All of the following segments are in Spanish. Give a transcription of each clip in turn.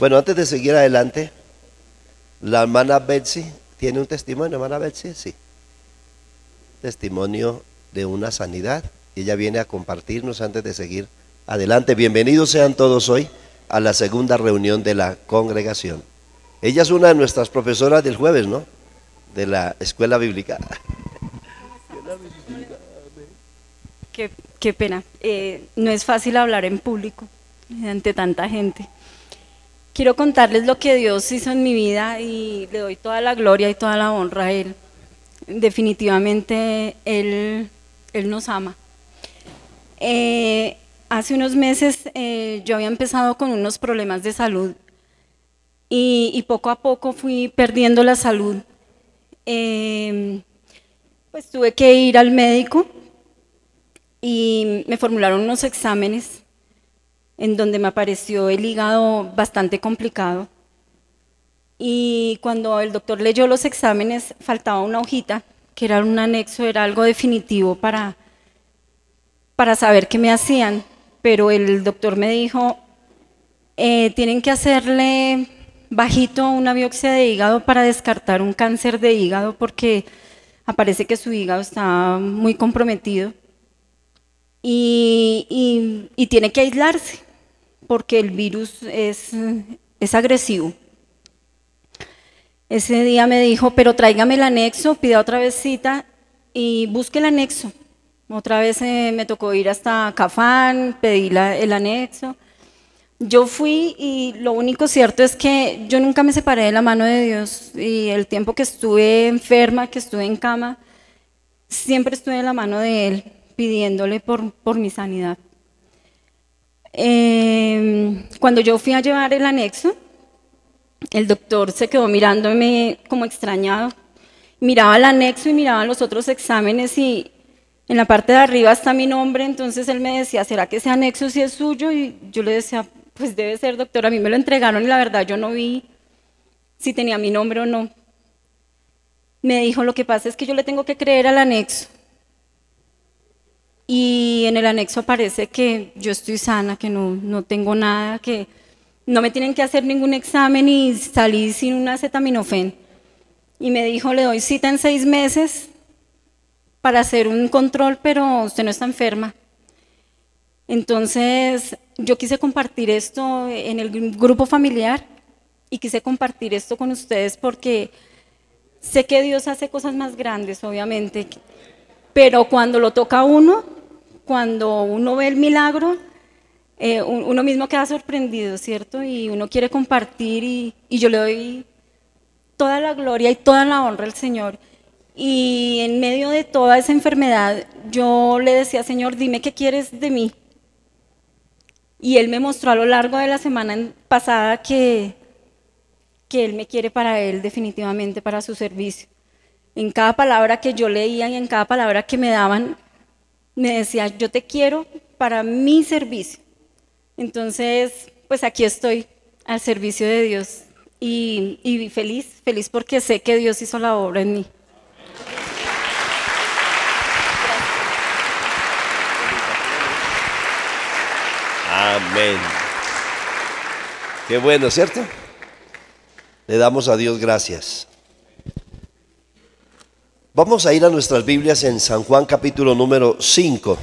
Bueno, antes de seguir adelante, la hermana Betsy, ¿tiene un testimonio, hermana Betsy? Sí. Testimonio de una sanidad. Ella viene a compartirnos antes de seguir adelante. Bienvenidos sean todos hoy a la segunda reunión de la congregación. Ella es una de nuestras profesoras del jueves, ¿no? De la escuela bíblica. Qué pena. No es fácil hablar en público ante tanta gente. Quiero contarles lo que Dios hizo en mi vida y le doy toda la gloria y toda la honra a Él. Definitivamente Él nos ama. Hace unos meses yo había empezado con unos problemas de salud y poco a poco fui perdiendo la salud. Pues tuve que ir al médico y me formularon unos exámenes en donde me apareció el hígado bastante complicado. Y cuando el doctor leyó los exámenes, faltaba una hojita, que era un anexo, era algo definitivo para saber qué me hacían. Pero el doctor me dijo, tienen que hacerle bajito una biopsia de hígado para descartar un cáncer de hígado, porque aparece que su hígado está muy comprometido. Y tiene que aislarse, porque el virus es agresivo. Ese día me dijo, pero tráigame el anexo, pida otra vez cita y busque el anexo. Otra vez me tocó ir hasta Cafán, pedí el anexo. Yo fui y lo único cierto es que yo nunca me separé de la mano de Dios, y el tiempo que estuve enferma, que estuve en cama, siempre estuve en la mano de Él, pidiéndole por mi sanidad. Cuando yo fui a llevar el anexo, el doctor se quedó mirándome como extrañado. Miraba el anexo y miraba los otros exámenes y en la parte de arriba está mi nombre. Entonces él me decía, ¿será que ese anexo sí es suyo? Y yo le decía, pues debe ser, doctor. A mí me lo entregaron y la verdad yo no vi si tenía mi nombre o no. Me dijo, lo que pasa es que yo le tengo que creer al anexo. Y en el anexo aparece que yo estoy sana, que no tengo nada, que no me tienen que hacer ningún examen y salí sin un acetaminofén. Y me dijo, le doy cita en 6 meses para hacer un control, pero usted no está enferma. Entonces yo quise compartir esto en el grupo familiar y quise compartir esto con ustedes porque sé que Dios hace cosas más grandes, obviamente, pero cuando lo toca a uno, cuando uno ve el milagro, uno mismo queda sorprendido, ¿cierto? Y uno quiere compartir y yo le doy toda la gloria y toda la honra al Señor. Y en medio de toda esa enfermedad, yo le decía, Señor, dime qué quieres de mí. Y Él me mostró a lo largo de la semana pasada que Él me quiere para Él, definitivamente para su servicio. En cada palabra que yo leía y en cada palabra que me daban, me decía, yo te quiero para mi servicio. Entonces, pues aquí estoy al servicio de Dios y feliz porque sé que Dios hizo la obra en mí. Amén. Qué bueno, ¿cierto? Le damos a Dios gracias. Vamos a ir a nuestras Biblias en San Juan capítulo número 5.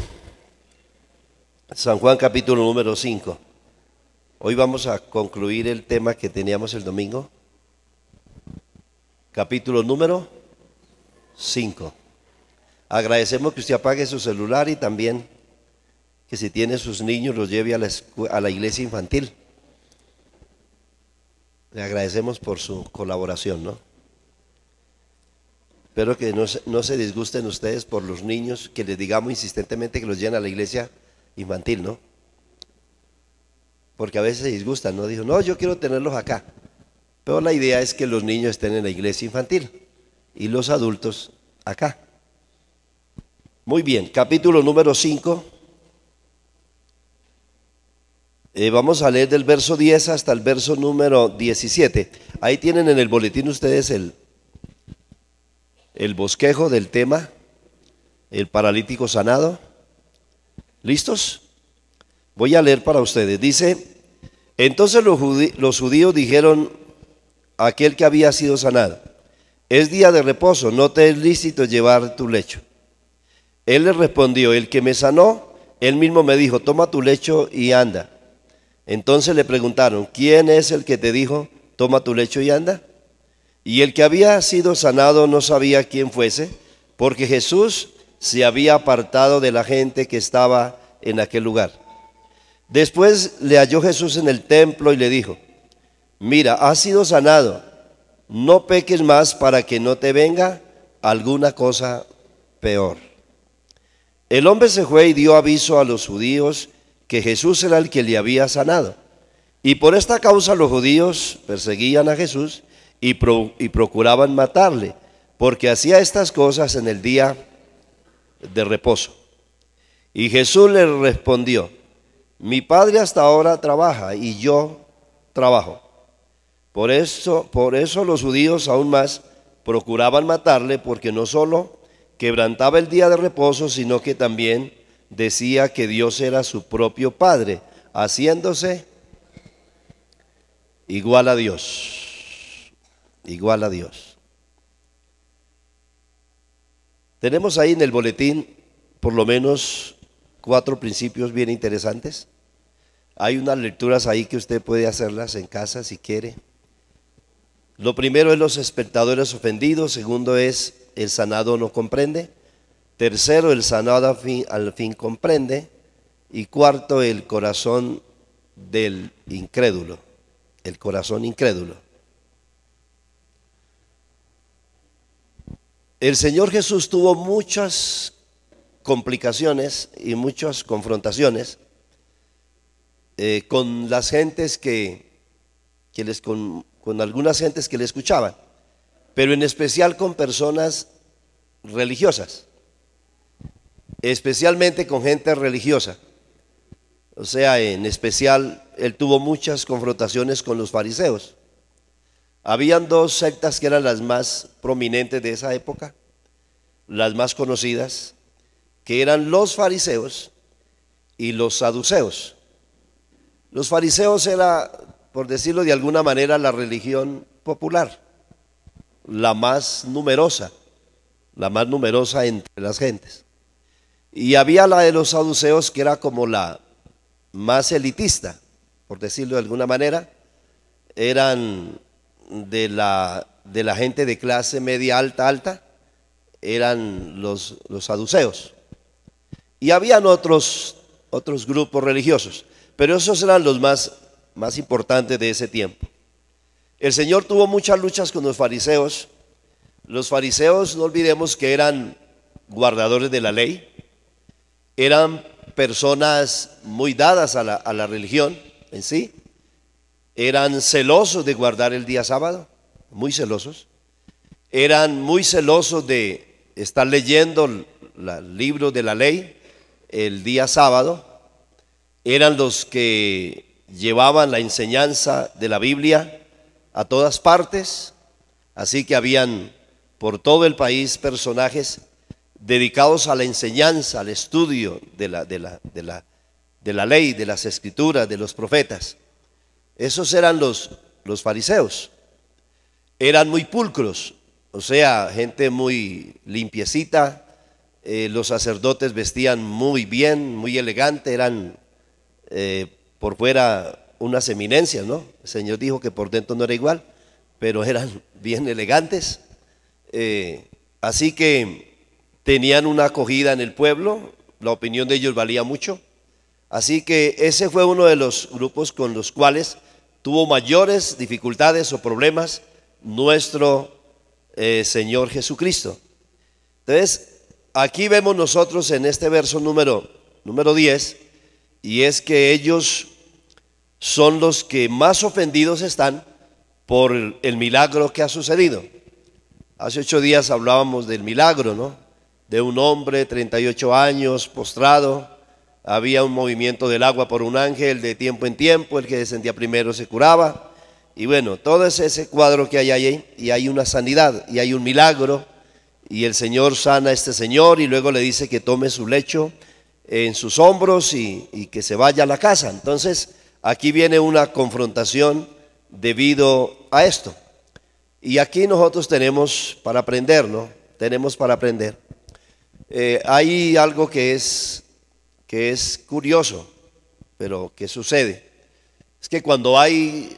San Juan capítulo número 5. Hoy vamos a concluir el tema que teníamos el domingo. Capítulo número 5. Agradecemos que usted apague su celular y también que si tiene sus niños los lleve a la iglesia infantil. Le agradecemos por su colaboración, ¿no? Espero que no se disgusten ustedes por los niños, que les digamos insistentemente que los lleven a la iglesia infantil, ¿no? Porque a veces se disgustan, ¿no? Dijo, no, yo quiero tenerlos acá. Pero la idea es que los niños estén en la iglesia infantil y los adultos acá. Muy bien, capítulo número 5. Vamos a leer del verso 10 hasta el verso número 17. Ahí tienen en el boletín ustedes el bosquejo del tema, el paralítico sanado. ¿Listos? Voy a leer para ustedes. Dice, Entonces los judíos dijeron a aquel que había sido sanado: es día de reposo, no te es lícito llevar tu lecho. Él les respondió: el que me sanó, él mismo me dijo, toma tu lecho y anda. Entonces le preguntaron: ¿quién es el que te dijo, toma tu lecho y anda? Y el que había sido sanado no sabía quién fuese, porque Jesús se había apartado de la gente que estaba en aquel lugar. Después le halló Jesús en el templo y le dijo: mira, has sido sanado, no peques más para que no te venga alguna cosa peor. El hombre se fue y dio aviso a los judíos que Jesús era el que le había sanado. Y por esta causa los judíos perseguían a Jesús y procuraban matarle, porque hacía estas cosas en el día de reposo. Y Jesús les respondió: mi Padre hasta ahora trabaja y yo trabajo. Por eso los judíos aún más procuraban matarle, porque no solo quebrantaba el día de reposo, sino que también decía que Dios era su propio Padre, haciéndose igual a Dios. Igual a Dios. Tenemos ahí en el boletín por lo menos 4 principios bien interesantes. Hay unas lecturas ahí que usted puede hacerlas en casa si quiere. Lo primero es los espectadores ofendidos. Segundo es el sanado no comprende. Tercero, el sanado al fin comprende. Y cuarto, el corazón del incrédulo. El corazón incrédulo. El Señor Jesús tuvo muchas complicaciones y muchas confrontaciones con las gentes con algunas gentes que le escuchaban, pero en especial con personas religiosas, especialmente con gente religiosa. O sea, en especial él tuvo muchas confrontaciones con los fariseos. Habían 2 sectas que eran las más prominentes de esa época, las más conocidas, que eran los fariseos y los saduceos. Los fariseos era, por decirlo de alguna manera, la religión popular, la más numerosa entre las gentes. Y había la de los saduceos, que era como la más elitista, por decirlo de alguna manera. Eran de la gente de clase media alta, eran los saduceos. Y habían otros grupos religiosos, pero esos eran los más importantes de ese tiempo. El Señor tuvo muchas luchas con los fariseos. Los fariseos, no olvidemos que eran guardadores de la ley, eran personas muy dadas a la religión en sí, eran celosos de guardar el día sábado, muy celosos, eran muy celosos de estar leyendo el libro de la ley el día sábado, eran los que llevaban la enseñanza de la Biblia a todas partes, así que habían por todo el país personajes dedicados a la enseñanza, al estudio de la ley, de las escrituras, de los profetas. Esos eran los fariseos. Eran muy pulcros, o sea, gente muy limpiecita. Los sacerdotes vestían muy bien, muy elegante, eran por fuera unas eminencias, ¿no? El Señor dijo que por dentro no era igual, pero eran bien elegantes. Así que tenían una acogida en el pueblo, la opinión de ellos valía mucho. Así que ese fue uno de los grupos con los cuales tuvo mayores dificultades o problemas nuestro Señor Jesucristo. Entonces, aquí vemos nosotros en este verso número 10, y es que ellos son los que más ofendidos están por el milagro que ha sucedido. Hace 8 días hablábamos del milagro, ¿no? De un hombre, 38 años, postrado. Había un movimiento del agua por un ángel de tiempo en tiempo, el que descendía primero se curaba. Y bueno, todo ese cuadro que hay ahí, y hay una sanidad, y hay un milagro, y el Señor sana a este señor, y luego le dice que tome su lecho en sus hombros y que se vaya a la casa. Entonces, aquí viene una confrontación debido a esto. Y aquí nosotros tenemos para aprender, ¿no? Tenemos para aprender. Hay algo que es curioso, pero que sucede. Es que cuando hay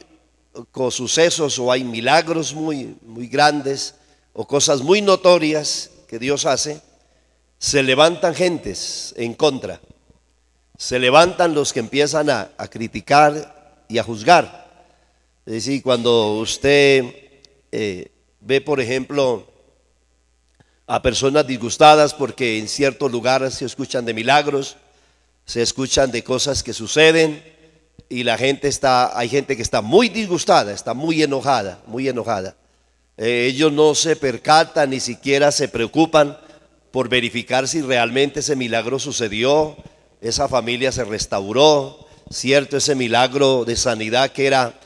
sucesos o hay milagros muy grandes o cosas muy notorias que Dios hace, se levantan gentes en contra. Se levantan los que empiezan a criticar y a juzgar. Es decir, cuando usted ve, por ejemplo, a personas disgustadas porque en ciertos lugares se escuchan de milagros, se escuchan de cosas que suceden, y hay gente que está muy disgustada, está muy enojada, muy enojada. Ellos no se percatan, ni siquiera se preocupan por verificar si realmente ese milagro sucedió, esa familia se restauró, cierto, ese milagro de sanidad que era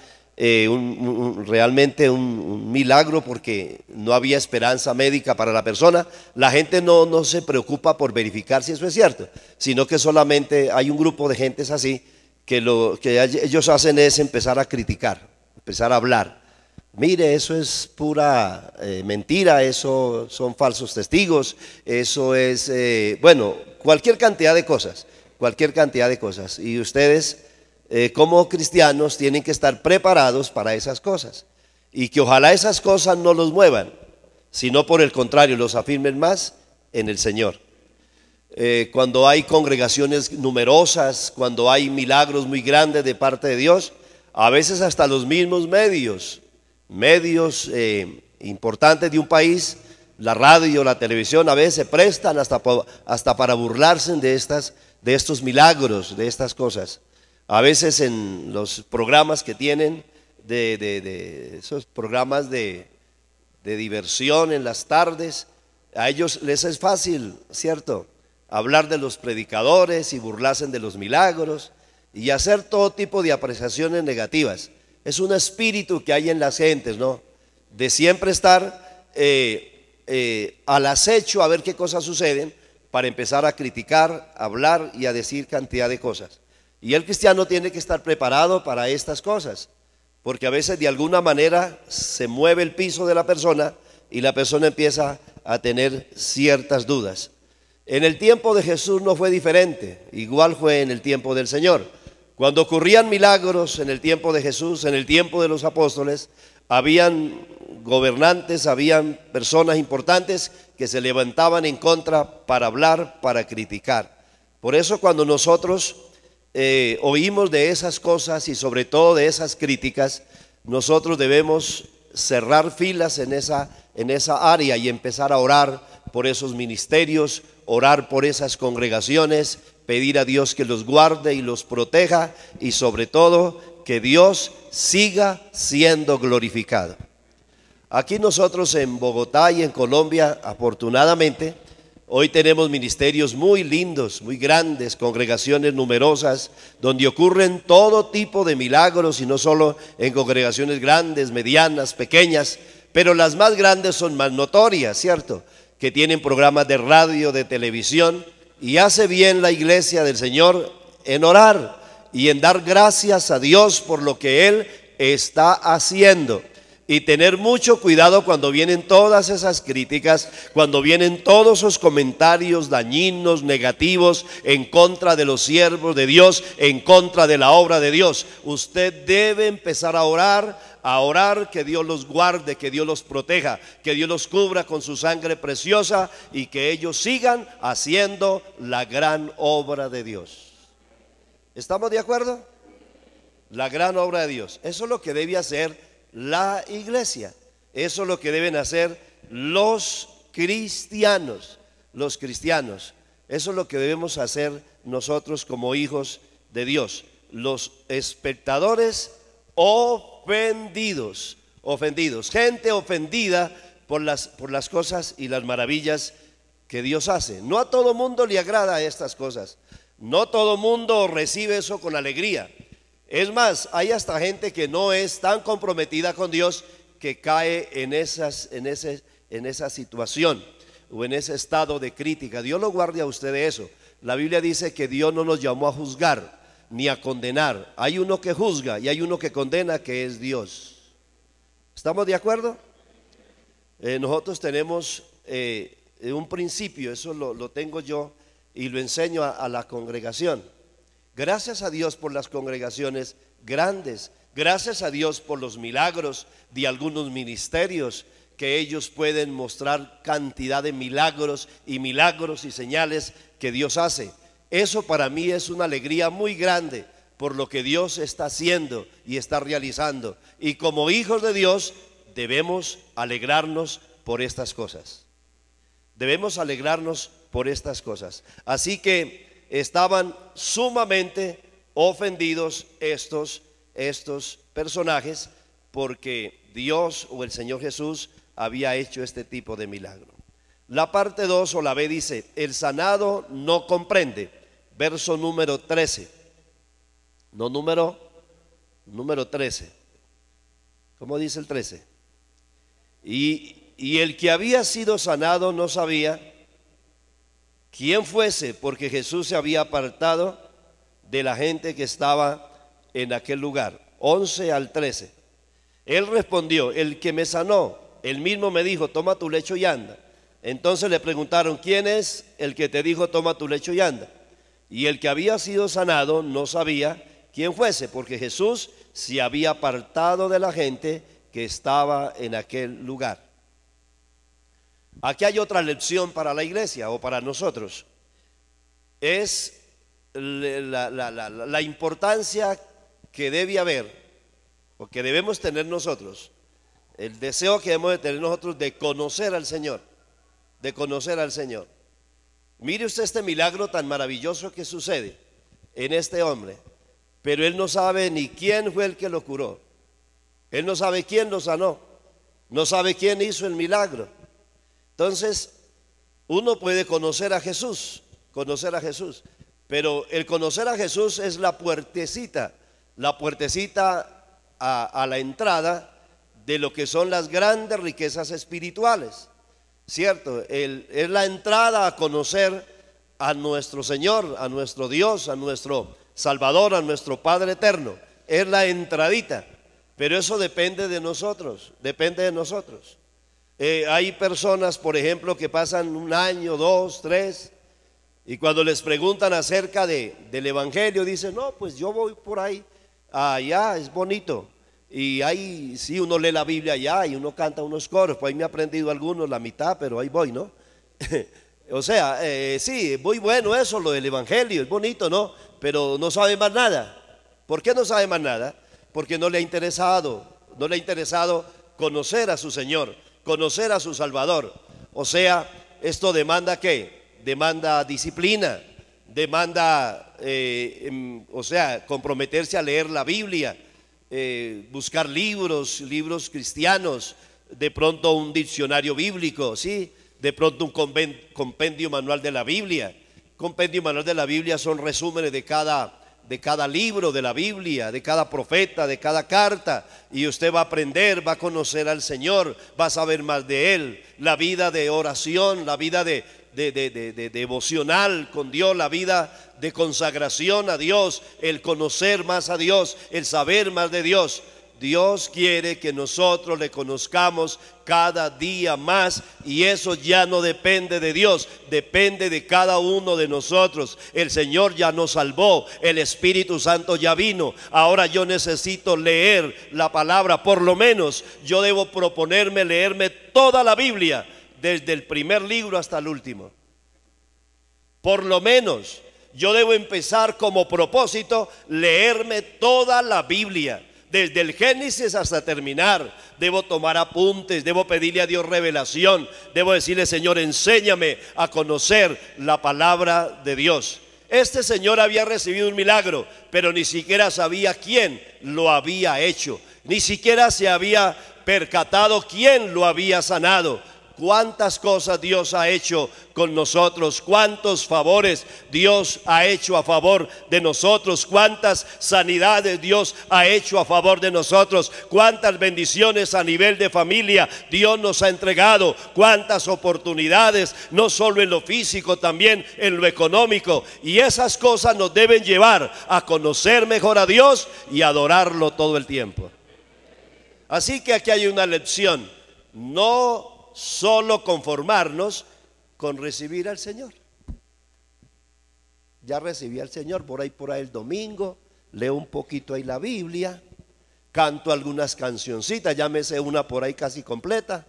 realmente un milagro porque no había esperanza médica para la persona. La gente no se preocupa por verificar si eso es cierto, sino que solamente hay un grupo de gentes así que lo que ellos hacen es empezar a criticar, empezar a hablar. Mire, eso es pura mentira, eso son falsos testigos, eso es, bueno, cualquier cantidad de cosas, Y ustedes como cristianos tienen que estar preparados para esas cosas, y que ojalá esas cosas no los muevan, sino por el contrario los afirmen más en el Señor. Cuando hay congregaciones numerosas, cuando hay milagros muy grandes de parte de Dios, a veces hasta los mismos medios importantes de un país, la radio, la televisión, a veces se prestan hasta para burlarse de estos milagros, de estas cosas. A veces en los programas que tienen, de esos programas de diversión en las tardes, a ellos les es fácil, ¿cierto?, hablar de los predicadores y burlarse de los milagros y hacer todo tipo de apreciaciones negativas. Es un espíritu que hay en las gentes, ¿no?, de siempre estar al acecho a ver qué cosas suceden para empezar a criticar, a hablar y a decir cantidad de cosas. Y el cristiano tiene que estar preparado para estas cosas, porque a veces de alguna manera se mueve el piso de la persona y la persona empieza a tener ciertas dudas. En el tiempo de Jesús no fue diferente, igual fue en el tiempo del Señor. Cuando ocurrían milagros en el tiempo de Jesús, en el tiempo de los apóstoles, habían gobernantes, habían personas importantes que se levantaban en contra para hablar, para criticar. Por eso cuando nosotros oímos de esas cosas y sobre todo de esas críticas, nosotros debemos cerrar filas en esa área y empezar a orar por esos ministerios, orar por esas congregaciones, pedir a Dios que los guarde y los proteja, y sobre todo que Dios siga siendo glorificado. Aquí nosotros en Bogotá y en Colombia, afortunadamente, hoy tenemos ministerios muy lindos, muy grandes, congregaciones numerosas, donde ocurren todo tipo de milagros, y no solo en congregaciones grandes, medianas, pequeñas, pero las más grandes son más notorias, ¿cierto?, que tienen programas de radio, de televisión, y hace bien la iglesia del Señor en orar y en dar gracias a Dios por lo que Él está haciendo, y tener mucho cuidado cuando vienen todas esas críticas, cuando vienen todos esos comentarios dañinos, negativos, en contra de los siervos de Dios, en contra de la obra de Dios. Usted debe empezar a orar que Dios los guarde, que Dios los proteja, que Dios los cubra con su sangre preciosa, y que ellos sigan haciendo la gran obra de Dios. ¿Estamos de acuerdo? La gran obra de Dios. Eso es lo que debe hacer la iglesia. Eso es lo que deben hacer los cristianos. Eso es lo que debemos hacer nosotros como hijos de Dios. Los espectadores ofendidos, gente ofendida por las cosas y las maravillas que Dios hace. No a todo mundo le agrada estas cosas, no todo mundo recibe eso con alegría. Es más, hay hasta gente que no es tan comprometida con Dios que cae en esa situación o en ese estado de crítica. Dios lo guarde a usted de eso. La Biblia dice que Dios no nos llamó a juzgar, ni a condenar. Hay uno que juzga y hay uno que condena, que es Dios. ¿Estamos de acuerdo? Nosotros tenemos un principio, eso lo tengo yo y lo enseño a la congregación. Gracias a Dios por las congregaciones grandes, gracias a Dios por los milagros de algunos ministerios, que ellos pueden mostrar cantidad de milagros y señales que Dios hace. Eso para mí es una alegría muy grande por lo que Dios está haciendo y está realizando. Y como hijos de Dios debemos alegrarnos por estas cosas. Debemos alegrarnos por estas cosas. Así que estaban sumamente ofendidos estos personajes, porque Dios o el Señor Jesús había hecho este tipo de milagro. La parte 2 o la B dice: el sanado no comprende. Verso número 13. No, número 13. ¿Cómo dice el 13? Y el que había sido sanado no sabía quién fuese, porque Jesús se había apartado de la gente que estaba en aquel lugar. 11 al 13. Él respondió: el que me sanó, él mismo me dijo, toma tu lecho y anda. Entonces le preguntaron: ¿quién es el que te dijo, toma tu lecho y anda? Y el que había sido sanado no sabía quién fuese, porque Jesús se había apartado de la gente que estaba en aquel lugar. Aquí hay otra lección para la iglesia o para nosotros. Es la importancia que debe haber, o que debemos tener nosotros, el deseo que debemos de tener nosotros de conocer al Señor, de conocer al Señor. Mire usted este milagro tan maravilloso que sucede en este hombre, pero él no sabe ni quién fue el que lo curó, él no sabe quién lo sanó, no sabe quién hizo el milagro. Entonces uno puede conocer a Jesús, pero el conocer a Jesús es la puertecita a la entrada de lo que son las grandes riquezas espirituales, ¿cierto? Es la entrada a conocer a nuestro Señor, a nuestro Dios, a nuestro Salvador, a nuestro Padre eterno. Es la entradita, pero eso depende de nosotros, hay personas, por ejemplo, que pasan 1 año, 2, 3, y cuando les preguntan acerca del Evangelio, dicen: no, pues yo voy por ahí, allá es bonito. Y ahí sí, uno lee la Biblia allá y uno canta unos coros. Pues ahí me he aprendido algunos, la mitad, pero ahí voy, ¿no? O sea, sí, muy bueno eso, lo del Evangelio, es bonito, ¿no? Pero no sabe más nada. ¿Por qué no sabe más nada? Porque no le ha interesado conocer a su Señor, conocer a su Salvador. O sea, esto demanda ¿qué? Demanda disciplina, demanda, o sea, comprometerse a leer la Biblia, buscar libros cristianos, de pronto un diccionario bíblico, ¿sí? De pronto un compendio manual de la Biblia. Compendio manual de la Biblia son resúmenes de cada libro de la Biblia, de cada profeta, de cada carta, y usted va a aprender, va a conocer al Señor, va a saber más de Él, la vida de oración, la vida de devocional con Dios, la vida de consagración a Dios, el conocer más a Dios, el saber más de Dios. Dios quiere que nosotros le conozcamos cada día más, y eso ya no depende de Dios, depende de cada uno de nosotros. El Señor ya nos salvó, el Espíritu Santo ya vino. Ahora yo necesito leer la palabra. Por lo menos yo debo proponerme leerme toda la Biblia, desde el primer libro hasta el último. Por lo menos yo debo empezar como propósito leerme toda la Biblia, desde el Génesis hasta terminar. Debo tomar apuntes, debo pedirle a Dios revelación, debo decirle: Señor, enséñame a conocer la palabra de Dios. Este señor había recibido un milagro, pero ni siquiera sabía quién lo había hecho, ni siquiera se había percatado quién lo había sanado. cuántas cosas Dios ha hecho con nosotros, cuántos favores Dios ha hecho a favor de nosotros, cuántas sanidades Dios ha hecho a favor de nosotros, cuántas bendiciones a nivel de familia Dios nos ha entregado, cuántas oportunidades, no solo en lo físico, también en lo económico. Y esas cosas nos deben llevar a conocer mejor a Dios y adorarlo todo el tiempo. Así que aquí hay una lección: no solo conformarnos con recibir al Señor. Ya recibí al Señor, por ahí el domingo, leo un poquito ahí la Biblia, canto algunas cancioncitas, ya me sé una por ahí casi completa.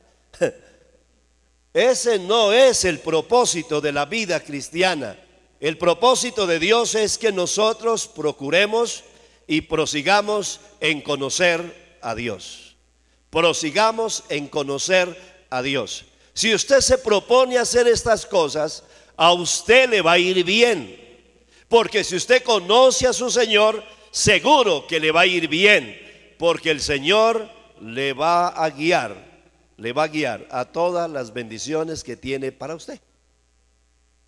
Ese no es el propósito de la vida cristiana. El propósito de Dios es que nosotros procuremos y prosigamos en conocer a Dios. Prosigamos en conocer a Dios. Si usted se propone hacer estas cosas, a usted le va a ir bien, porque si usted conoce a su Señor, seguro que le va a ir bien, porque el Señor le va a guiar a todas las bendiciones que tiene para usted,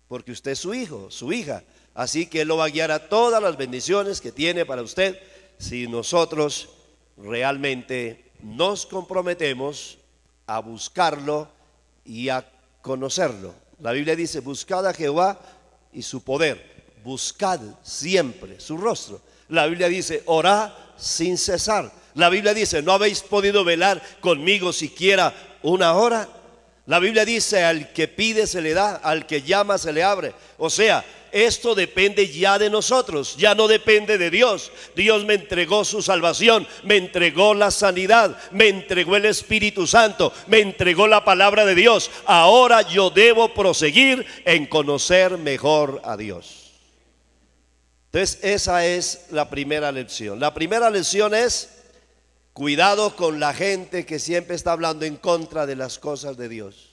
porque usted es su hijo, su hija, así que Él lo va a guiar a todas las bendiciones que tiene para usted, si nosotros realmente nos comprometemos a buscarlo y a conocerlo. La Biblia dice: buscad a Jehová y su poder, buscad siempre su rostro. La Biblia dice: orad sin cesar. La Biblia dice: ¿no habéis podido velar conmigo siquiera una hora? La Biblia dice: al que pide se le da, al que llama se le abre. O sea, esto depende ya de nosotros, ya no depende de Dios. Dios me entregó su salvación, me entregó la sanidad, me entregó el Espíritu Santo, me entregó la palabra de Dios. Ahora yo debo proseguir en conocer mejor a Dios. Entonces esa es la primera lección. La primera lección es: cuidado con la gente que siempre está hablando en contra de las cosas de Dios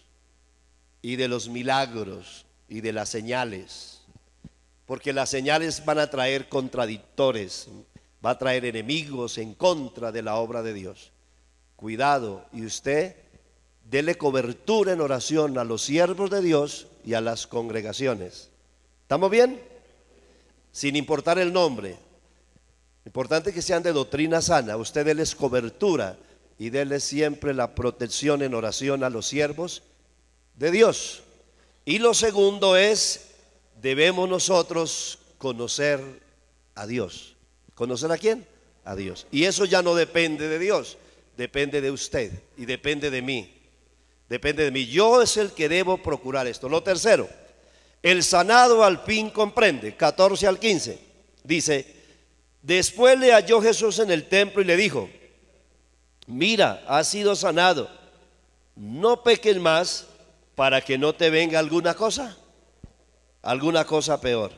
y de los milagros y de las señales. Porque las señales van a traer contradictores, va a traer enemigos en contra de la obra de Dios. Cuidado, y usted dele cobertura en oración a los siervos de Dios y a las congregaciones. ¿Estamos bien? Sin importar el nombre. Importante que sean de doctrina sana. Usted déles cobertura y déles siempre la protección en oración a los siervos de Dios. Y lo segundo es: debemos nosotros conocer a Dios. ¿Conocer a quién? A Dios. Y eso ya no depende de Dios, depende de usted y depende de mí. Depende de mí. Yo es el que debo procurar esto. Lo tercero: el sanado al fin comprende. 14 al 15 dice: después le halló Jesús en el templo y le dijo: mira, has sido sanado, no peques más para que no te venga alguna cosa peor.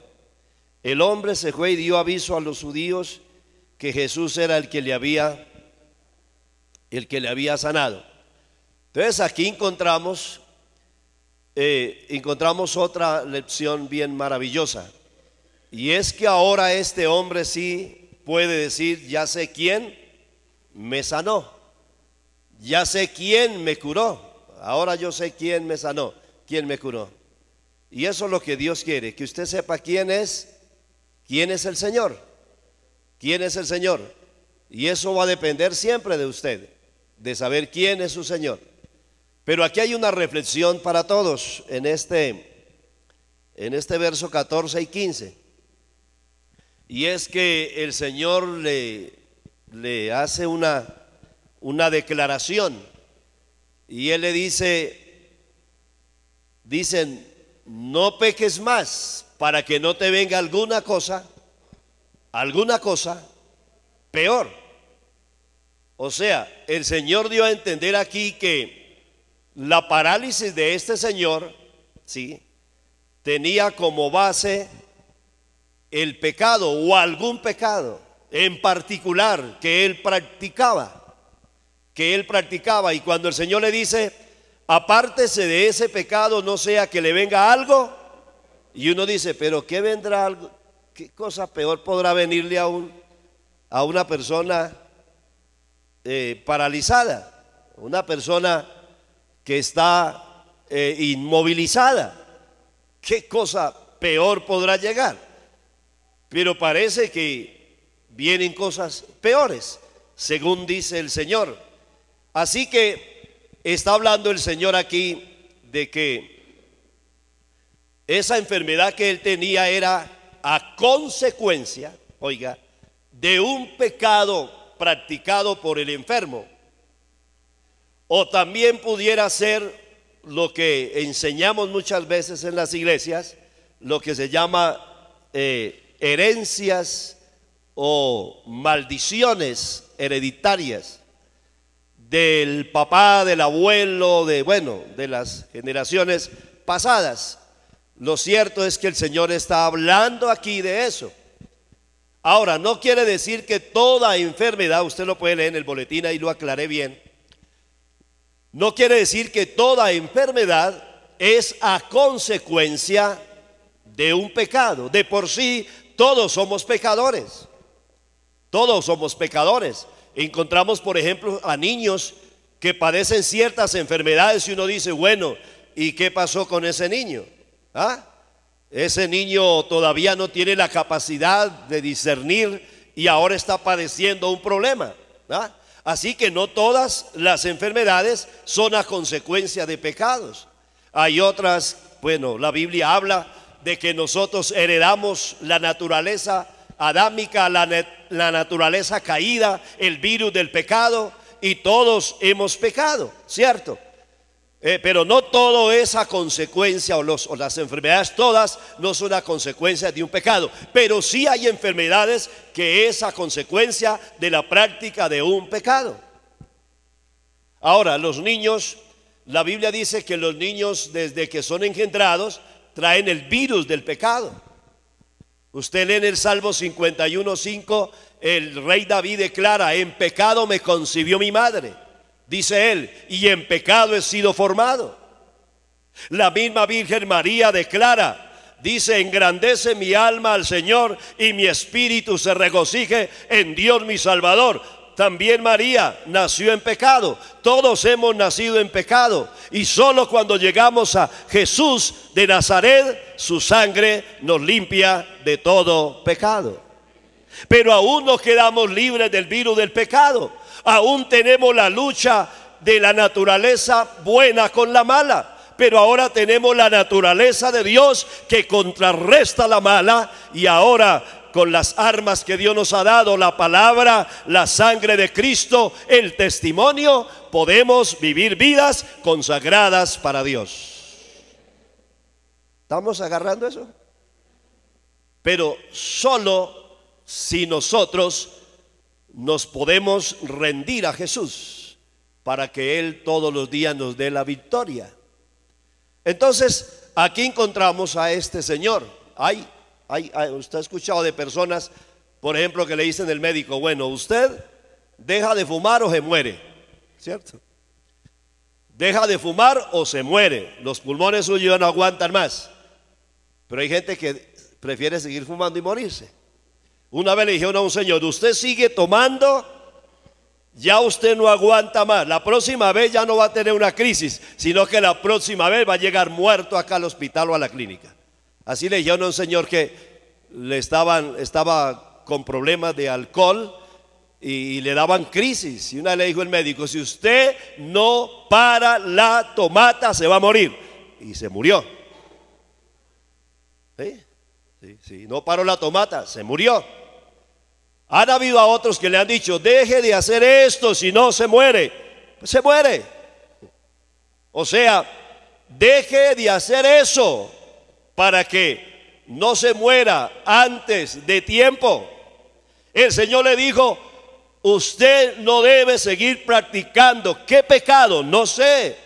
El hombre se fue y dio aviso a los judíos que Jesús era el que le había sanado. Entonces aquí encontramos otra lección bien maravillosa, y es que ahora este hombre sí puede decir: ya sé quién me sanó, ya sé quién me curó. Ahora yo sé quién me sanó, quién me curó. Y eso es lo que Dios quiere, que usted sepa quién es el Señor, quién es el Señor. Y eso va a depender siempre de usted, de saber quién es su Señor. Pero aquí hay una reflexión para todos en este verso 14 y 15. Y es que el Señor le hace una declaración. Y Él le dicen: no peques más para que no te venga alguna cosa peor. O sea, el Señor dio a entender aquí que la parálisis de este señor, ¿sí?, tenía como base el pecado o algún pecado en particular que él practicaba. Y cuando el Señor le dice: apártese de ese pecado, no sea que le venga algo, y uno dice: pero ¿qué vendrá algo? ¿Qué cosa peor podrá venirle a una persona paralizada? Una persona que está inmovilizada. ¿Qué cosa peor podrá llegar? Pero parece que vienen cosas peores, según dice el Señor. Así que está hablando el Señor aquí de que esa enfermedad que él tenía era a consecuencia, oiga, de un pecado practicado por el enfermo. O también pudiera ser lo que enseñamos muchas veces en las iglesias, lo que se llama herencias o maldiciones hereditarias del papá, del abuelo, de las generaciones pasadas. Lo cierto es que el Señor está hablando aquí de eso. Ahora, no quiere decir que toda enfermedad, usted lo puede leer en el boletín, ahí lo aclaré bien. No quiere decir que toda enfermedad es a consecuencia de un pecado. De por sí, todos somos pecadores. Todos somos pecadores. Encontramos, por ejemplo, a niños que padecen ciertas enfermedades y uno dice, bueno, ¿y qué pasó con ese niño? ¿Ah? Ese niño todavía no tiene la capacidad de discernir y ahora está padeciendo un problema. ¿Ah? Así que no todas las enfermedades son a consecuencia de pecados. Hay otras, la Biblia habla de que nosotros heredamos la naturaleza adámica, la naturaleza caída, el virus del pecado, y todos hemos pecado, ¿cierto? Pero no todo es a consecuencia, o las enfermedades todas no son a consecuencia de un pecado, pero sí hay enfermedades que es a consecuencia de la práctica de un pecado. Ahora, los niños, la Biblia dice que los niños desde que son engendrados traen el virus del pecado. Usted lee en el Salmo 51:5, el rey David declara, en pecado me concibió mi madre. Dice él, y en pecado he sido formado. La misma Virgen María declara, dice, engrandece mi alma al Señor y mi espíritu se regocije en Dios mi Salvador. También María nació en pecado. Todos hemos nacido en pecado. Y solo cuando llegamos a Jesús de Nazaret, su sangre nos limpia de todo pecado. Pero aún no quedamos libres del virus del pecado. Aún tenemos la lucha de la naturaleza buena con la mala, pero ahora tenemos la naturaleza de Dios que contrarresta la mala, y ahora con las armas que Dios nos ha dado, la palabra, la sangre de Cristo, el testimonio, podemos vivir vidas consagradas para Dios. ¿Estamos agarrando eso? Pero solo si nosotros nos podemos rendir a Jesús para que Él todos los días nos dé la victoria. Entonces, aquí encontramos a este señor. Usted ha escuchado de personas, por ejemplo, que le dicen al médico, bueno, usted deja de fumar o se muere, ¿cierto? Deja de fumar o se muere. Los pulmones suyos no aguantan más. Pero hay gente que prefiere seguir fumando y morirse. Una vez le dijeron a un señor, usted sigue tomando, ya usted no aguanta más. La próxima vez ya no va a tener una crisis, sino que la próxima vez va a llegar muerto acá al hospital o a la clínica. Así le dijeron a un señor que estaba con problemas de alcohol y le daban crisis. Y una vez le dijo el médico, si usted no para la tomata se va a morir. Y se murió. ¿Sí? No paró la tomata, se murió. Han habido a otros que le han dicho, deje de hacer esto, si no se muere. Pues se muere. O sea, deje de hacer eso para que no se muera antes de tiempo. El Señor le dijo, usted no debe seguir practicando. ¿Qué pecado? No sé.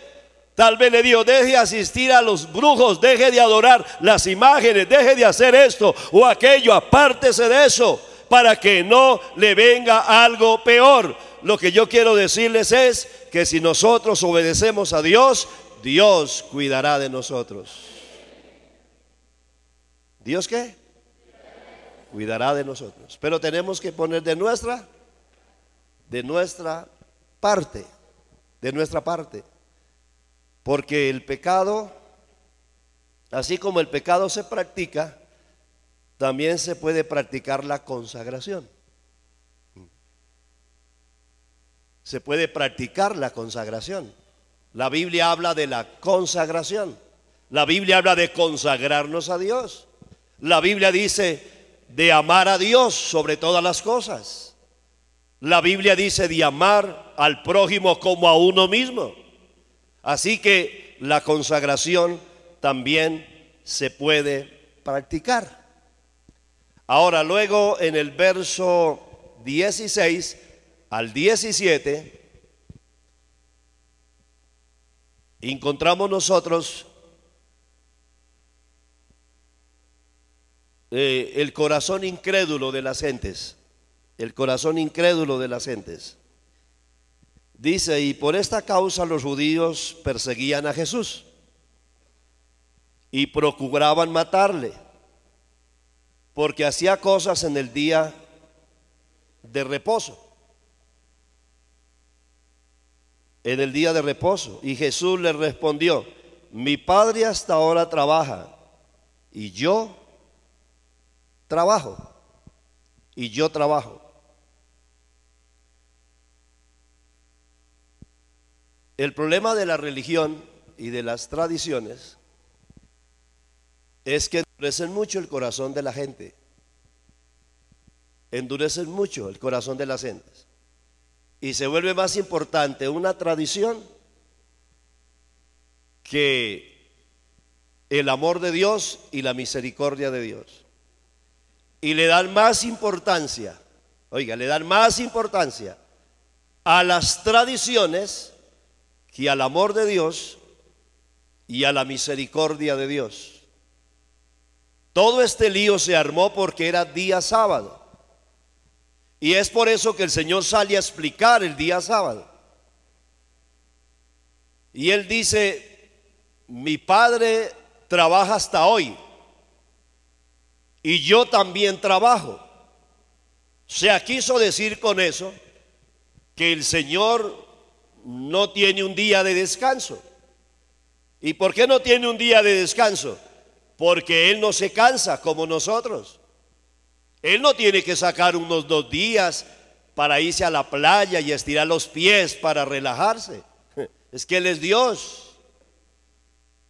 Tal vez le dijo, deje de asistir a los brujos, deje de adorar las imágenes, deje de hacer esto o aquello, apártese de eso, para que no le venga algo peor. Lo que yo quiero decirles es que si nosotros obedecemos a Dios, Dios cuidará de nosotros. ¿Dios qué? Cuidará de nosotros. Pero tenemos que poner de nuestra parte, de nuestra parte. Porque el pecado, así como el pecado se practica, también se puede practicar la consagración. Se puede practicar la consagración. La Biblia habla de la consagración. La Biblia habla de consagrarnos a Dios. La Biblia dice de amar a Dios sobre todas las cosas. La Biblia dice de amar al prójimo como a uno mismo. Así que la consagración también se puede practicar. Ahora, luego en el verso 16 al 17, encontramos nosotros el corazón incrédulo de las gentes. El corazón incrédulo de las gentes. Dice: y por esta causa los judíos perseguían a Jesús y procuraban matarle, porque hacía cosas en el día de reposo. En el día de reposo. Y Jesús le respondió: mi Padre hasta ahora trabaja, y yo trabajo. Y yo trabajo. El problema de la religión y de las tradiciones es que endurecen mucho el corazón de la gente. Endurecen mucho el corazón de las gentes. Y se vuelve más importante una tradición que el amor de Dios y la misericordia de Dios. Y le dan más importancia, oiga, le dan más importancia a las tradiciones que al amor de Dios y a la misericordia de Dios. Todo este lío se armó porque era día sábado. Y es por eso que el Señor sale a explicar el día sábado. Y Él dice: mi Padre trabaja hasta hoy, y yo también trabajo. O sea, quiso decir con eso que el Señor no tiene un día de descanso. ¿Y por qué no tiene un día de descanso? Porque Él no se cansa como nosotros. Él no tiene que sacar unos 2 días para irse a la playa y estirar los pies para relajarse. Es que Él es Dios.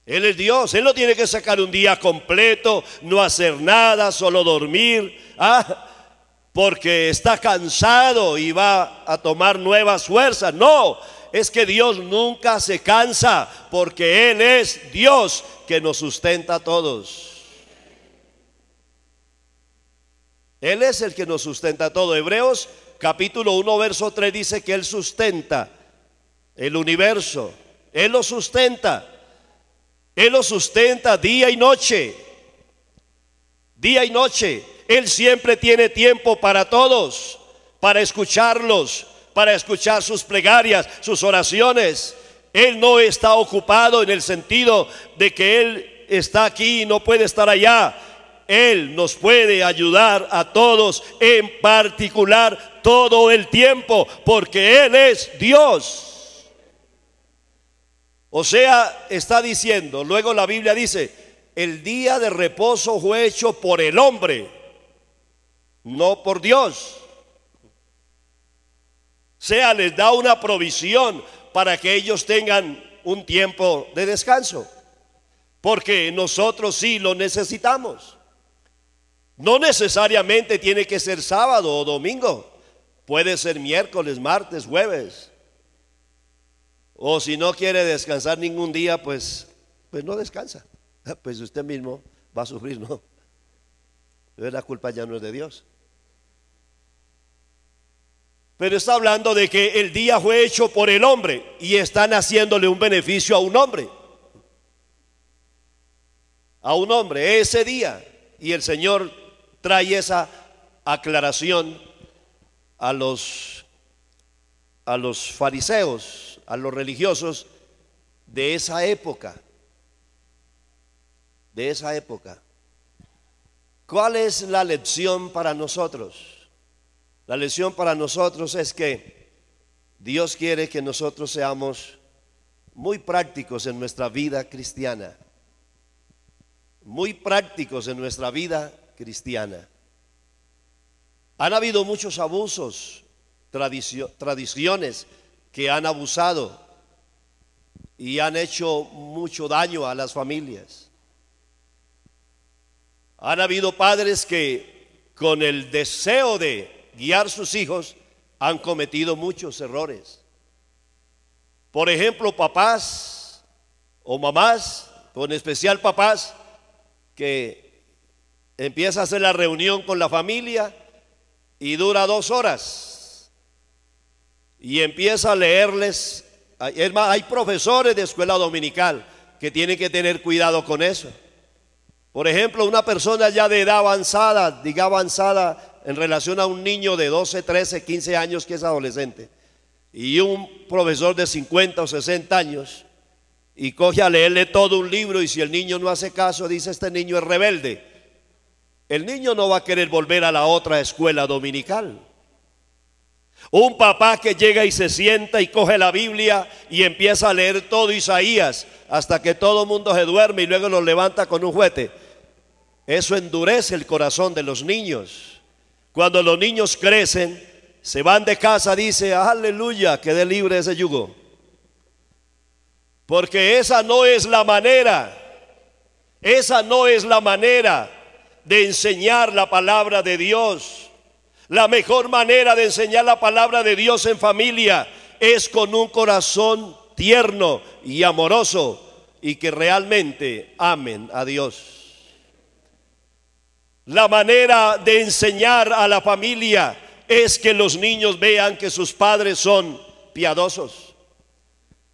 Él es Dios. Él no tiene que sacar un día completo, no hacer nada, solo dormir, porque está cansado y va a tomar nuevas fuerzas. No, es que Dios nunca se cansa, porque Él es Dios que nos sustenta a todos. Él es el que nos sustenta todo. Hebreos capítulo 1 verso 3 dice que Él sustenta el universo. Él lo sustenta. Él lo sustenta día y noche. Día y noche. Él siempre tiene tiempo para todos, para escucharlos, para escuchar sus plegarias, sus oraciones. Él no está ocupado en el sentido de que Él está aquí y no puede estar allá. Él nos puede ayudar a todos en particular todo el tiempo, porque Él es Dios. O sea, está diciendo, luego la Biblia dice: el día de reposo fue hecho por el hombre, no por Dios. O sea, les da una provisión para que ellos tengan un tiempo de descanso, porque nosotros sí lo necesitamos. No necesariamente tiene que ser sábado o domingo. Puede ser miércoles, martes, jueves. O si no quiere descansar ningún día, pues no descansa. Pues usted mismo va a sufrir, ¿no? La culpa ya no es de Dios. Pero está hablando de que el día fue hecho por el hombre y están haciéndole un beneficio a un hombre. A un hombre, ese día. Y el Señor trae esa aclaración a los fariseos, a los religiosos de esa época. De esa época. ¿Cuál es la lección para nosotros? La lección para nosotros es que Dios quiere que nosotros seamos muy prácticos en nuestra vida cristiana. Muy prácticos en nuestra vida cristiana. Han habido muchos abusos, tradiciones que han abusado y han hecho mucho daño a las familias. Han habido padres que con el deseo de guiar sus hijos han cometido muchos errores. Por ejemplo, papás o mamás, en especial papás, que empieza a hacer la reunión con la familia y dura 2 horas y empieza a leerles. Es más, hay profesores de escuela dominical que tienen que tener cuidado con eso. Por ejemplo, una persona ya de edad avanzada, diga avanzada en relación a un niño de 12, 13, 15 años que es adolescente, y un profesor de 50 o 60 años, y coge a leerle todo un libro, y si el niño no hace caso, dice: este niño es rebelde. El niño no va a querer volver a la otra escuela dominical. Un papá que llega y se sienta y coge la Biblia y empieza a leer todo Isaías hasta que todo el mundo se duerme y luego lo levanta con un juguete. Eso endurece el corazón de los niños. Cuando los niños crecen, se van de casa, dice: aleluya, quedé libre de ese yugo. Porque esa no es la manera de enseñar la palabra de Dios. La mejor manera de enseñar la palabra de Dios en familia es con un corazón tierno y amoroso y que realmente amen a Dios. La manera de enseñar a la familia es que los niños vean que sus padres son piadosos.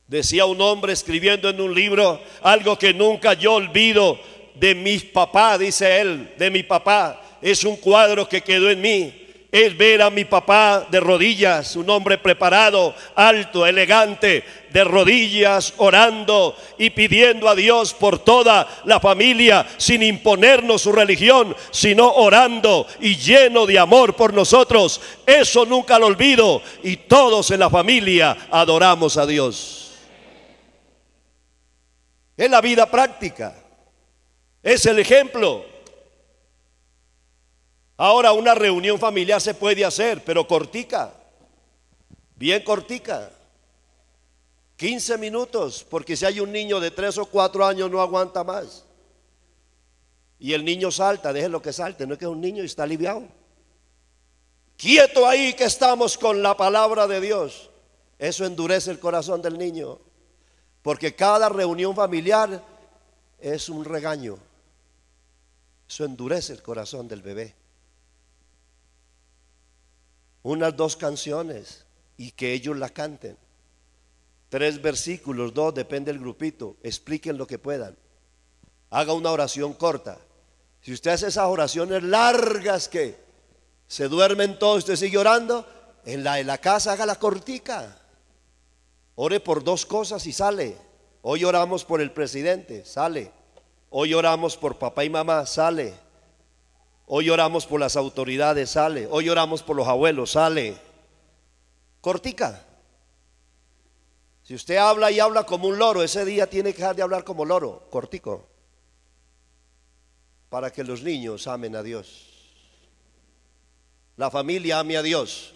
Decía un hombre escribiendo en un libro algo que nunca yo olvido de mi papá, dice él, de mi papá. Es un cuadro que quedó en mí. Es ver a mi papá de rodillas, un hombre preparado, alto, elegante, de rodillas, orando y pidiendo a Dios por toda la familia, sin imponernos su religión, sino orando y lleno de amor por nosotros. Eso nunca lo olvido, y todos en la familia adoramos a Dios. Es la vida práctica, es el ejemplo. Ahora, una reunión familiar se puede hacer, pero cortica, bien cortica, 15 minutos, porque si hay un niño de 3 o 4 años no aguanta más. Y el niño salta, déjelo que salte, no es que es un niño y está aliviado. Quieto ahí que estamos con la palabra de Dios. Eso endurece el corazón del niño, porque cada reunión familiar es un regaño. Eso endurece el corazón del bebé. Unas 2 canciones y que ellos la canten. 3 versículos, 2, depende del grupito. Expliquen lo que puedan. Haga una oración corta. Si usted hace esas oraciones largas que se duermen todos, usted sigue orando, en la casa hágala cortica. Ore por 2 cosas y sale. Hoy oramos por el presidente, sale. Hoy oramos por papá y mamá, sale. Hoy oramos por las autoridades, sale. Hoy oramos por los abuelos, sale. Cortica. Si usted habla y habla como un loro, ese día tiene que dejar de hablar como loro, cortico, para que los niños amen a Dios, la familia ame a Dios.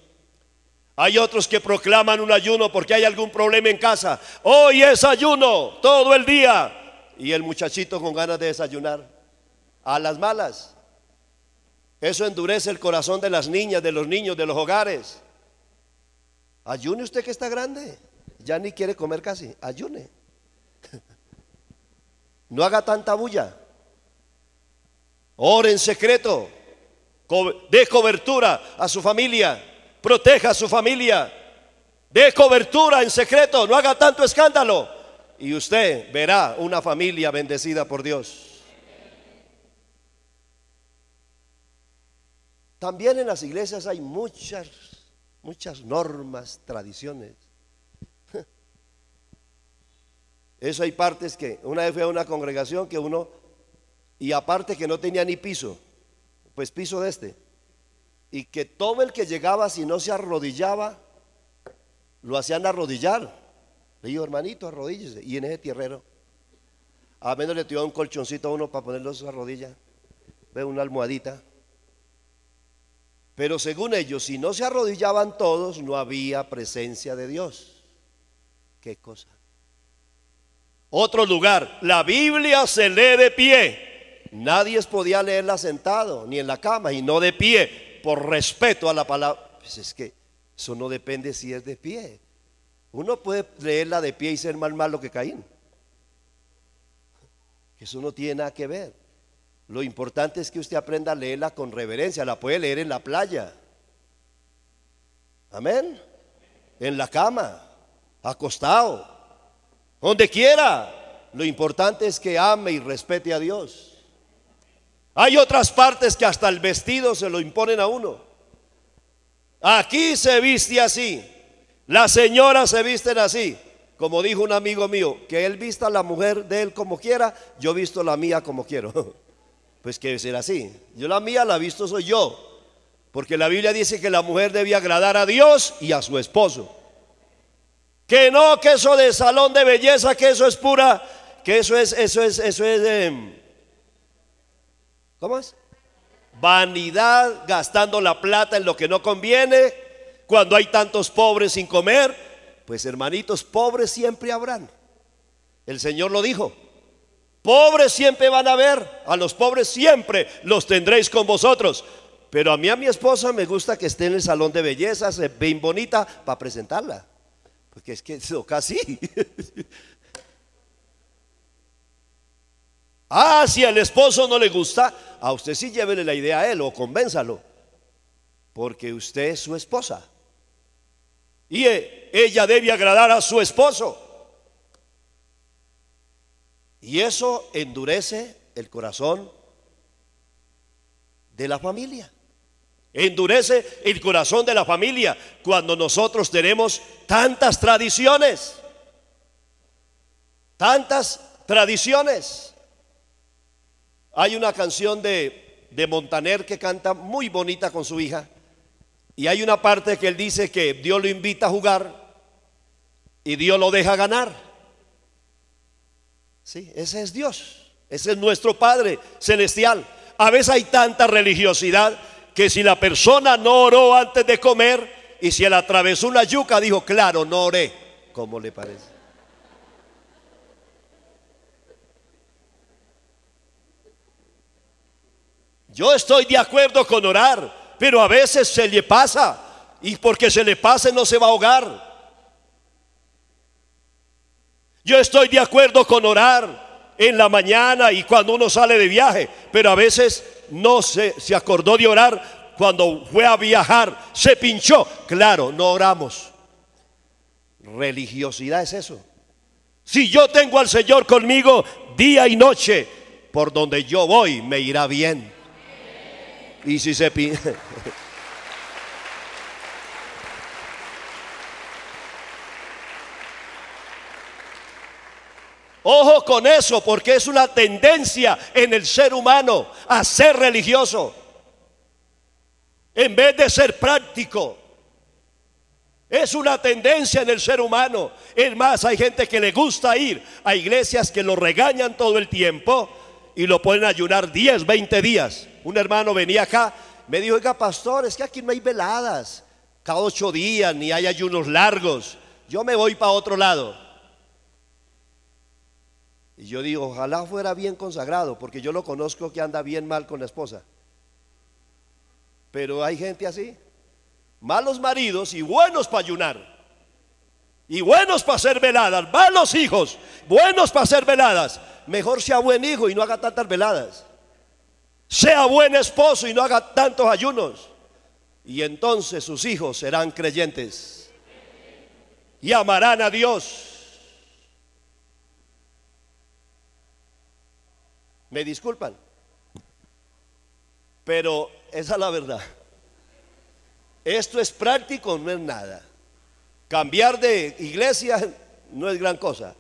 Hay otros que proclaman un ayuno porque hay algún problema en casa. Hoy es ayuno todo el día, y el muchachito con ganas de desayunar a las malas. Eso endurece el corazón de las niñas, de los niños, de los hogares. Ayune usted que está grande, ya ni quiere comer casi, ayune. No haga tanta bulla. Ore en secreto, dé cobertura a su familia, proteja a su familia, dé cobertura en secreto, no haga tanto escándalo, y usted verá una familia bendecida por Dios. También en las iglesias hay muchas normas, tradiciones. Eso hay partes que, una vez fui a una congregación que y aparte que no tenía ni piso, pues piso de este, y que todo el que llegaba, si no se arrodillaba, lo hacían arrodillar. Le digo, hermanito, arrodíllese. Y en ese tierrero, a menos le tiró un colchoncito a uno para ponerlo a esa rodilla, ve una almohadita. Pero según ellos, si no se arrodillaban todos, no había presencia de Dios. ¿Qué cosa? Otro lugar, la Biblia se lee de pie. Nadie podía leerla sentado, ni en la cama, y no de pie, por respeto a la palabra. Pues es que eso no depende si es de pie. Uno puede leerla de pie y ser más malo que Caín. Eso no tiene nada que ver. Lo importante es que usted aprenda a leerla con reverencia. La puede leer en la playa, amén, en la cama, acostado, donde quiera. Lo importante es que ame y respete a Dios. Hay otras partes que hasta el vestido se lo imponen a uno. Aquí se viste así, las señoras se visten así. Como dijo un amigo mío, que él vista a la mujer de él como quiera, yo visto la mía como quiero. Pues que debe ser así. Yo la mía la visto soy yo, porque la Biblia dice que la mujer debe agradar a Dios y a su esposo. Que no, que eso de salón de belleza, que eso es pura, que eso es ¿cómo es? Vanidad, gastando la plata en lo que no conviene, cuando hay tantos pobres sin comer. Pues hermanitos, pobres siempre habrán. El Señor lo dijo. Pobres siempre van a haber, a los pobres siempre los tendréis con vosotros. Pero a mi esposa me gusta que esté en el salón de belleza, se ve bien bonita para presentarla. Porque es que eso casi. Si al esposo no le gusta, a usted sí llévele la idea a él o convénzalo. Porque usted es su esposa. Y ella debe agradar a su esposo. Y eso endurece el corazón de la familia. Endurece el corazón de la familia cuando nosotros tenemos tantas tradiciones. Tantas tradiciones. Hay una canción de Montaner que canta muy bonita con su hija. Y hay una parte que él dice que Dios lo invita a jugar y Dios lo deja ganar. Sí, ese es Dios, ese es nuestro Padre celestial. A veces hay tanta religiosidad que si la persona no oró antes de comer y si él atravesó una yuca, dijo, claro, no oré. ¿Cómo le parece? Yo estoy de acuerdo con orar, pero a veces se le pasa, y porque se le pase no se va a ahogar. Yo estoy de acuerdo con orar en la mañana y cuando uno sale de viaje, pero a veces no se acordó de orar cuando fue a viajar, se pinchó. Claro, no oramos. Religiosidad es eso. Si yo tengo al Señor conmigo día y noche, por donde yo voy me irá bien. Y si se pincha. Ojo con eso, porque es una tendencia en el ser humano a ser religioso en vez de ser práctico. Es una tendencia en el ser humano. Es más, hay gente que le gusta ir a iglesias que lo regañan todo el tiempo y lo pueden ayunar 10, 20 días. Un hermano venía acá, me dijo, oiga pastor, es que aquí no hay veladas cada 8 días, ni hay ayunos largos. Yo me voy para otro lado. Y yo digo, ojalá fuera bien consagrado, porque yo lo conozco que anda bien mal con la esposa. Pero hay gente así, malos maridos y buenos para ayunar, y buenos para hacer veladas, malos hijos, buenos para hacer veladas. Mejor sea buen hijo y no haga tantas veladas. Sea buen esposo y no haga tantos ayunos. Y entonces sus hijos serán creyentes y amarán a Dios. Me disculpan, pero esa es la verdad. Esto es práctico, no es nada. Cambiar de iglesia no es gran cosa.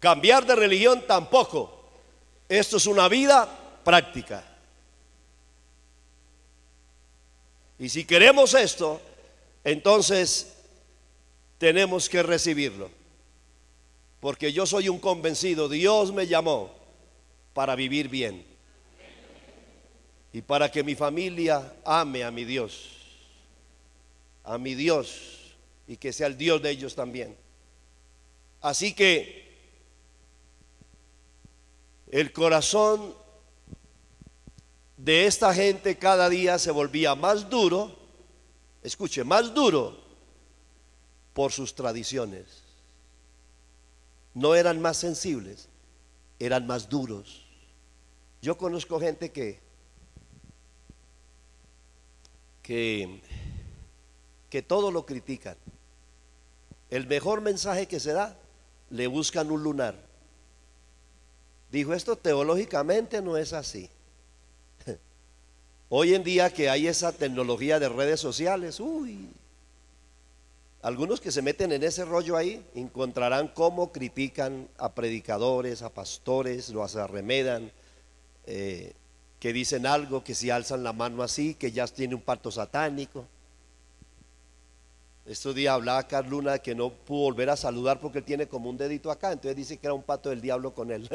Cambiar de religión tampoco. Esto es una vida práctica. Y si queremos esto, entonces tenemos que recibirlo. porque yo soy un convencido. Dios me llamó para vivir bien y para que mi familia ame a mi Dios, y que sea el Dios de ellos también. Así que el corazón de esta gente cada día se volvía más duro, escuche, más duro por sus tradiciones. No eran más sensibles, eran más duros. Yo conozco gente que todo lo critican. El mejor mensaje que se da, le buscan un lunar. Dijo, esto teológicamente no es así. Hoy en día que hay esa tecnología de redes sociales, algunos que se meten en ese rollo ahí encontrarán cómo critican a predicadores, a pastores, los arremedan, que dicen algo, que si alzan la mano así, que ya tiene un pacto satánico. Estos días hablaba Carl Luna que no pudo volver a saludar porque él tiene como un dedito acá, entonces dice que era un pacto del diablo con él.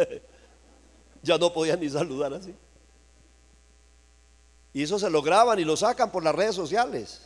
Ya no podía ni saludar así. Y eso se lo graban y lo sacan por las redes sociales.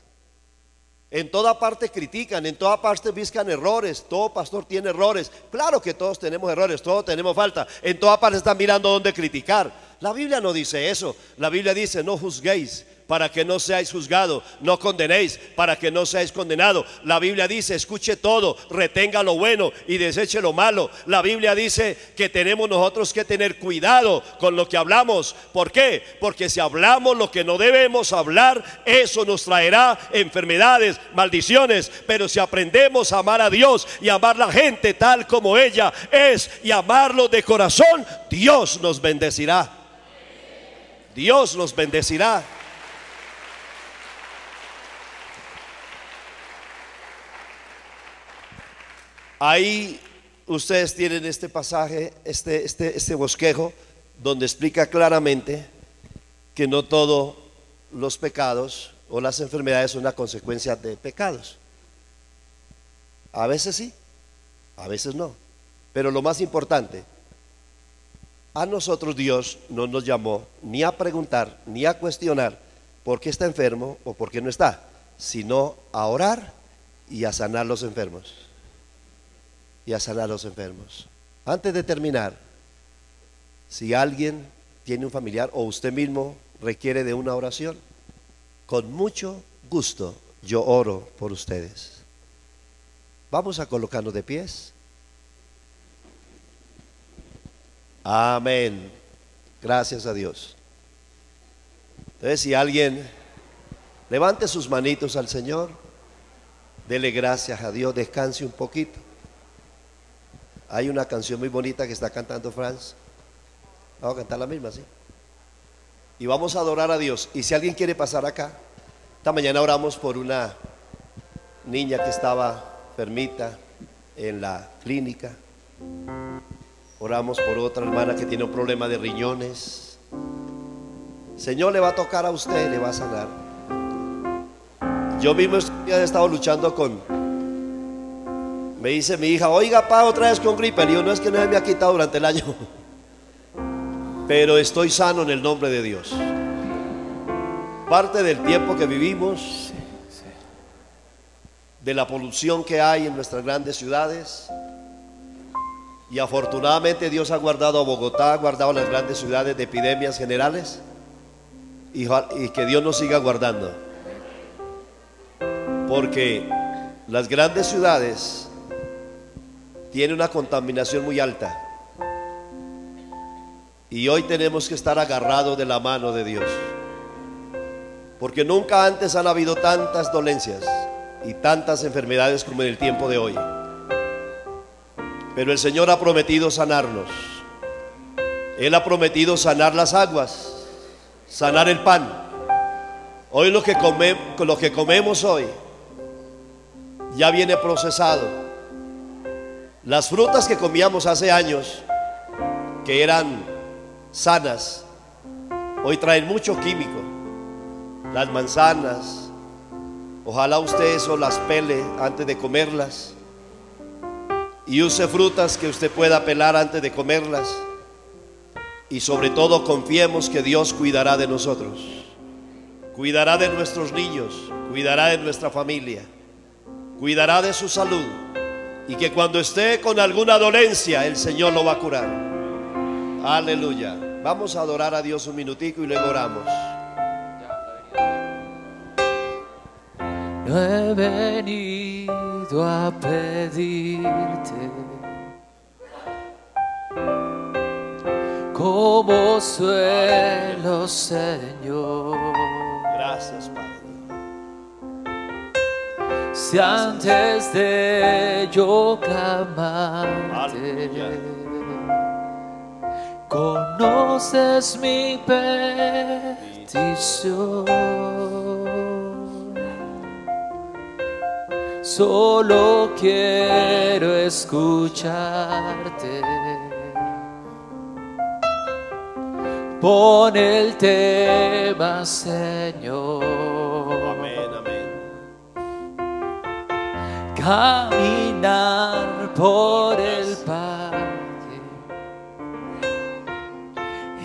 En toda parte critican, en toda parte buscan errores. Todo pastor tiene errores. Claro que todos tenemos errores, todos tenemos falta. En toda parte están mirando dónde criticar. La Biblia no dice eso. La Biblia dice: no juzguéis para que no seáis juzgados, no condenéis para que no seáis condenados. La Biblia dice: escuche todo, retenga lo bueno y deseche lo malo. La Biblia dice que tenemos nosotros que tener cuidado con lo que hablamos. ¿Por qué? Porque si hablamos lo que no debemos hablar, eso nos traerá enfermedades, maldiciones. Pero si aprendemos a amar a Dios y amar a la gente tal como ella es y amarlo de corazón, Dios nos bendecirá. Dios nos bendecirá. Ahí ustedes tienen este pasaje, este bosquejo, donde explica claramente que no todos los pecados o las enfermedades son una consecuencia de pecados. A veces sí, a veces no. Pero lo más importante, a nosotros Dios no nos llamó ni a preguntar ni a cuestionar por qué está enfermo o por qué no está, sino a orar y a sanar los enfermos. Y a sanar a los enfermos. Antes de terminar, si alguien tiene un familiar o usted mismo requiere de una oración, con mucho gusto yo oro por ustedes. Vamos a colocarnos de pies. Amén. Gracias a Dios. Entonces, si alguien levante sus manitos al Señor, dele gracias a Dios, descanse un poquito. Hay una canción muy bonita que está cantando Franz. Vamos a cantar la misma, ¿sí? Y vamos a adorar a Dios. Y si alguien quiere pasar acá, esta mañana oramos por una niña que estaba enfermita en la clínica. Oramos por otra hermana que tiene un problema de riñones. Señor le va a tocar a usted, le va a sanar. Yo mismo he estado luchando me dice mi hija: oiga, pa, otra vez con gripe. Le digo: no, es que no se me ha quitado durante el año, pero estoy sano en el nombre de Dios. Parte del tiempo que vivimos, de la polución que hay en nuestras grandes ciudades, y afortunadamente Dios ha guardado a Bogotá, ha guardado a las grandes ciudades de epidemias generales, y que Dios nos siga guardando, porque las grandes ciudades tiene una contaminación muy alta y hoy tenemos que estar agarrados de la mano de Dios, porque nunca antes han habido tantas dolencias y tantas enfermedades como en el tiempo de hoy. Pero el Señor ha prometido sanarnos. Él ha prometido sanar las aguas, sanar el pan. Hoy lo que comemos hoy ya viene procesado. Las frutas que comíamos hace años, que eran sanas, hoy traen mucho químico. Las manzanas, ojalá usted eso las pele antes de comerlas. y use frutas que usted pueda pelar antes de comerlas. Y sobre todo confiemos que Dios cuidará de nosotros, cuidará de nuestros niños, cuidará de nuestra familia, cuidará de su salud, y que cuando esté con alguna dolencia el Señor lo va a curar. Aleluya. Vamos a adorar a Dios un minutico y luego oramos. No he venido a pedirte como suelo, Señor. Gracias, Padre. Si antes de yo clamarte, conoces mi petición, solo quiero escucharte. Pon el tema, Señor. Amén, amén. Caminar por el parque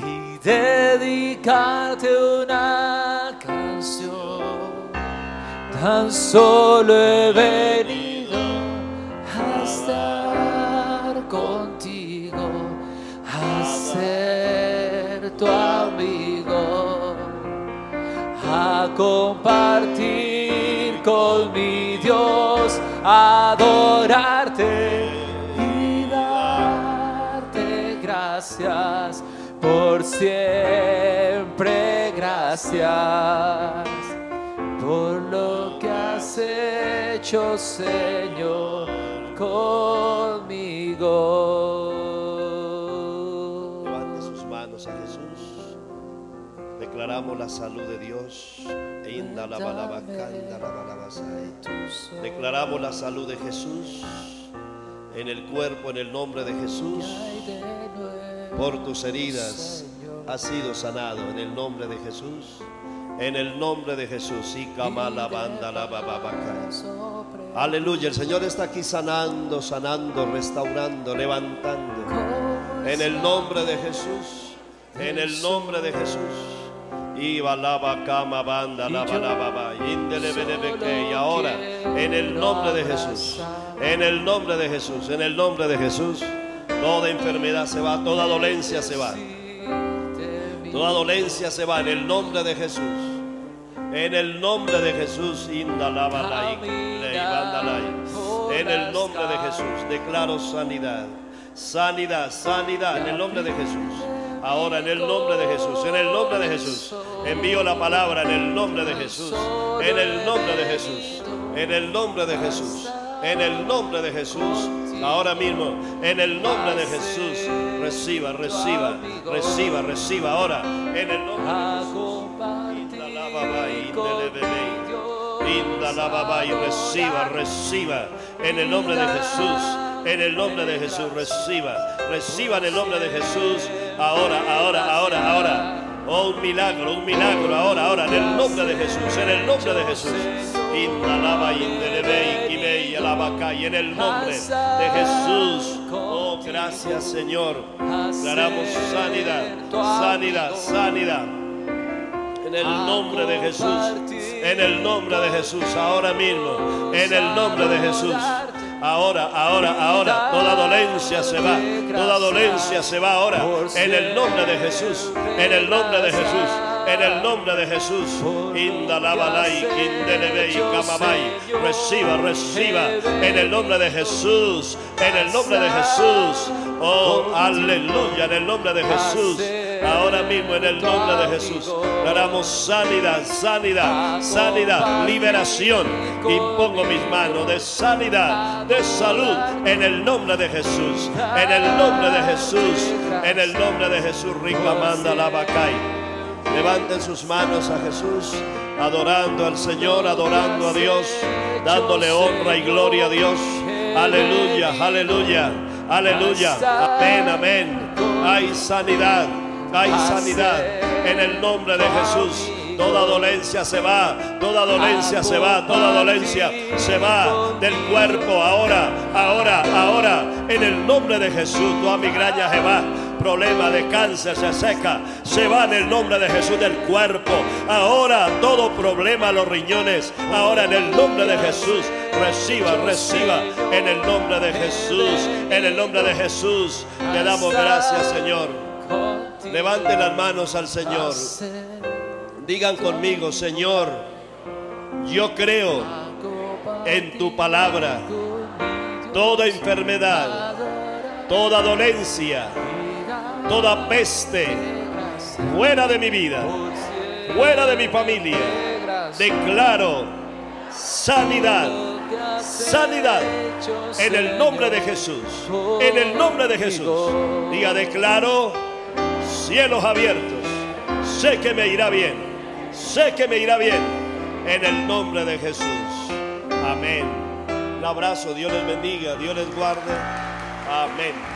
y dedicarte una canción. Tan solo he venido a estar contigo, a ser tu amigo, a compartir con mi Dios, a adorarte y darte gracias por siempre. Gracias por lo que has hecho, Señor, conmigo. Levante sus manos a Jesús. Declaramos la salud de Dios. Declaramos la salud de Jesús en el cuerpo, en el nombre de Jesús. Por tus heridas has sido sanado en el nombre de Jesús. En el nombre de Jesús. Aleluya. El Señor está aquí sanando, sanando, restaurando, levantando. En el nombre de Jesús. En el nombre de Jesús. Y ahora, en el nombre de Jesús, en el nombre de Jesús, en el nombre de Jesús, toda enfermedad se va, toda dolencia se va, toda dolencia se va en el nombre de Jesús, en el nombre de Jesús. En el nombre de Jesús declaro sanidad, sanidad, sanidad en el nombre de Jesús. Ahora en el nombre de Jesús, en el nombre de Jesús, envío la palabra en el nombre de Jesús, en el nombre de Jesús, en el nombre de Jesús, en el nombre de Jesús, ahora mismo, en el nombre de Jesús, reciba, reciba, reciba, reciba, ahora, en el nombre de Jesús, y reciba, reciba, en el nombre de Jesús. En el nombre de Jesús, reciba, reciba en el nombre de Jesús. Ahora, ahora, ahora, ahora. Oh, un milagro, ahora, ahora, en el nombre de Jesús, en el nombre de Jesús. Y en el nombre de Jesús. Oh, gracias, Señor. Declaramos sanidad, sanidad, sanidad. En el nombre de Jesús, en el nombre de Jesús, ahora mismo, en el nombre de Jesús. Ahora, ahora, ahora, toda dolencia se va, toda dolencia se va ahora, en el nombre de Jesús, en el nombre de Jesús, en el nombre de Jesús. Reciba, reciba, en el nombre de Jesús, en el nombre de Jesús. Oh, aleluya, en el nombre de Jesús. Ahora mismo en el nombre de Jesús daremos sanidad, sanidad, sanidad, liberación. Impongo mis manos de sanidad, de salud en el nombre de Jesús, en el nombre de Jesús, en el nombre de Jesús. Rica manda la bacay. Levanten sus manos a Jesús, adorando al Señor, adorando a Dios, dándole honra y gloria a Dios. Aleluya, aleluya, aleluya. Amén, amén. Hay sanidad. Hay sanidad en el nombre de Jesús. Toda dolencia se va, toda dolencia se va, toda dolencia se va del cuerpo. Ahora, ahora, ahora, en el nombre de Jesús. Toda migraña se va, problema de cáncer se seca, se va en el nombre de Jesús del cuerpo. Ahora todo problema a los riñones, ahora en el nombre de Jesús. Reciba, reciba en el nombre de Jesús, en el nombre de Jesús. Le damos gracias, Señor. Levanten las manos al Señor. Digan conmigo: Señor, yo creo en tu palabra. Toda enfermedad, toda dolencia, toda peste, fuera de mi vida, fuera de mi familia. Declaro sanidad, sanidad, en el nombre de Jesús, en el nombre de Jesús. Diga: declaro cielos abiertos. Sé que me irá bien, sé que me irá bien, en el nombre de Jesús. Amén. Un abrazo, Dios les bendiga, Dios les guarde. Amén.